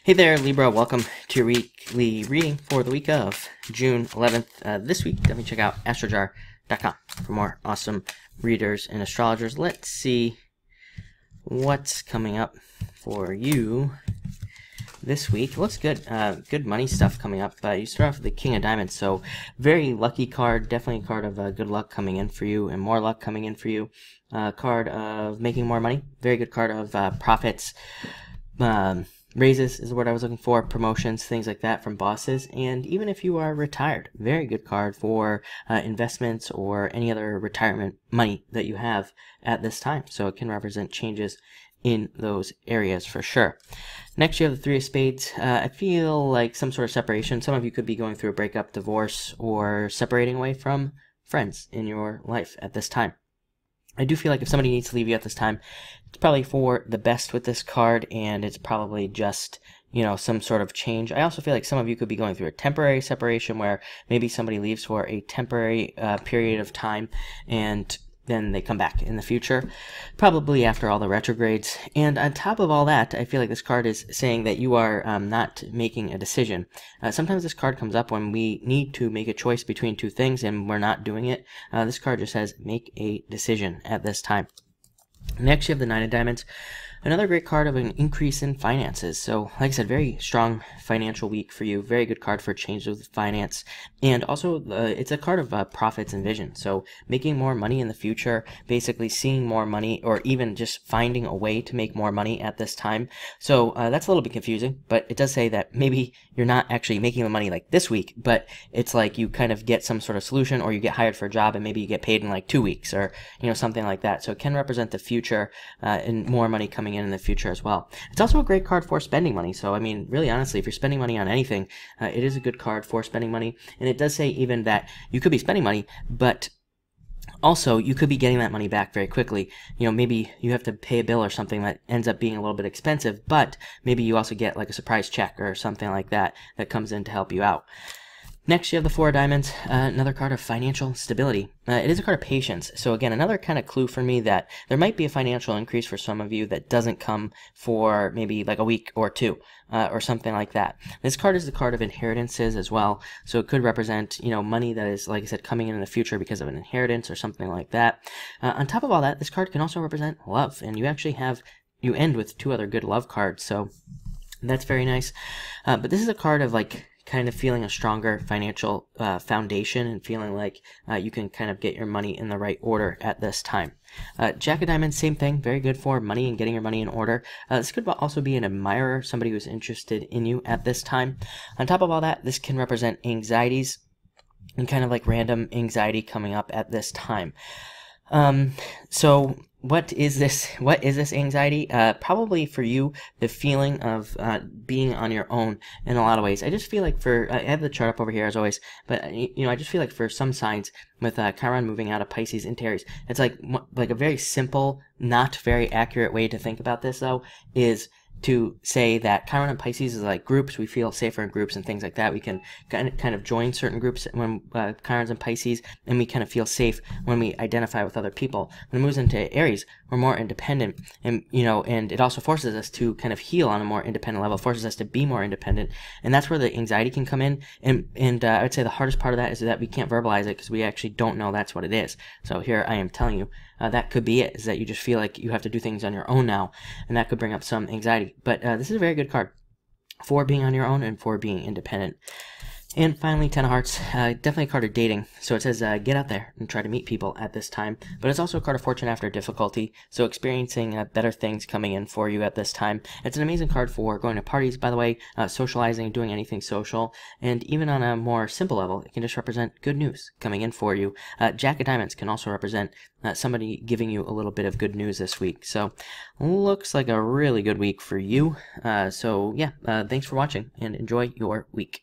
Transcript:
Hey there, Libra. Welcome to your weekly reading for the week of June 11th. This week, definitely check out astrojar.com for more awesome readers and astrologers. Let's see what's coming up for you this week. Looks good. Good money stuff coming up. You start off with the King of Diamonds, so very lucky card. Definitely a card of good luck coming in for you and more luck coming in for you. Card of making more money. Very good card of profits. Raises is the word I was looking for, promotions, things like that from bosses, and even if you are retired, very good card for investments or any other retirement money that you have at this time. So it can represent changes in those areas for sure. Next, you have the Three of Spades. I feel like some sort of separation. Some of you could be going through a breakup, divorce, or separating away from friends in your life at this time. I do feel like if somebody needs to leave you at this time, it's probably for the best with this card, and it's probably just, you know, some sort of change. I also feel like some of you could be going through a temporary separation where maybe somebody leaves for a temporary period of time, and then they come back in the future, probably after all the retrogrades. And on top of all that, I feel like this card is saying that you are not making a decision. Sometimes this card comes up when we need to make a choice between two things and we're not doing it. This card just says make a decision at this time. Next, you have the Nine of Diamonds. Another great card of an increase in finances. So, like I said, very strong financial week for you. Very good card for change of finance. And also, it's a card of profits and vision. So, making more money in the future, basically seeing more money, or even just finding a way to make more money at this time. So, that's a little bit confusing, but it does say that maybe you're not actually making the money like this week, but it's like you kind of get some sort of solution, or you get hired for a job and maybe you get paid in like 2 weeks, or, you know, something like that. So, it can represent the future and more money coming in the future as well. It's also a great card for spending money. So, I mean, really honestly, if you're spending money on anything, it is a good card for spending money. And it does say even that you could be spending money, but also you could be getting that money back very quickly. You know, maybe you have to pay a bill or something that ends up being a little bit expensive, but maybe you also get like a surprise check or something like that that comes in to help you out. Next, you have the Four of Diamonds, another card of financial stability. It is a card of patience. So again, another kind of clue for me that there might be a financial increase for some of you that doesn't come for maybe like a week or two, or something like that. This card is the card of inheritances as well. So it could represent, you know, money that is, like I said, coming in the future because of an inheritance or something like that. On top of all that, this card can also represent love. And you actually you end with two other good love cards. So that's very nice. But this is a card of like, kind of feeling a stronger financial foundation and feeling like you can kind of get your money in the right order at this time. Jack of Diamonds, same thing, very good for money and getting your money in order. This could also be an admirer, somebody who's interested in you at this time. On top of all that, this can represent anxieties and kind of like random anxiety coming up at this time. So what is this anxiety? Probably for you, the feeling of being on your own in a lot of ways. I just feel like I have the chart up over here as always, but you know, I just feel like for some signs with Chiron moving out of Pisces into Aries, it's like a very simple, not very accurate way to think about this though, is to say that Chiron and Pisces is like groups. We feel safer in groups and things like that. We can kind of join certain groups when Chiron's in Pisces, and we kind of feel safe when we identify with other people. When it moves into Aries, we're more independent, and you know, and it also forces us to kind of heal on a more independent level, forces us to be more independent, and that's where the anxiety can come in. And I would say the hardest part of that is that we can't verbalize it because we actually don't know that's what it is. So here I am telling you. That could be it, is that you just feel like you have to do things on your own now, and that could bring up some anxiety. But this is a very good card for being on your own and for being independent. And finally, Ten of Hearts, definitely a card of dating. So it says get out there and try to meet people at this time. But it's also a card of fortune after difficulty, so experiencing better things coming in for you at this time. It's an amazing card for going to parties, by the way, socializing, doing anything social, and even on a more simple level, it can just represent good news coming in for you. Jack of Diamonds can also represent somebody giving you a little bit of good news this week. So looks like a really good week for you. So yeah, thanks for watching and enjoy your week.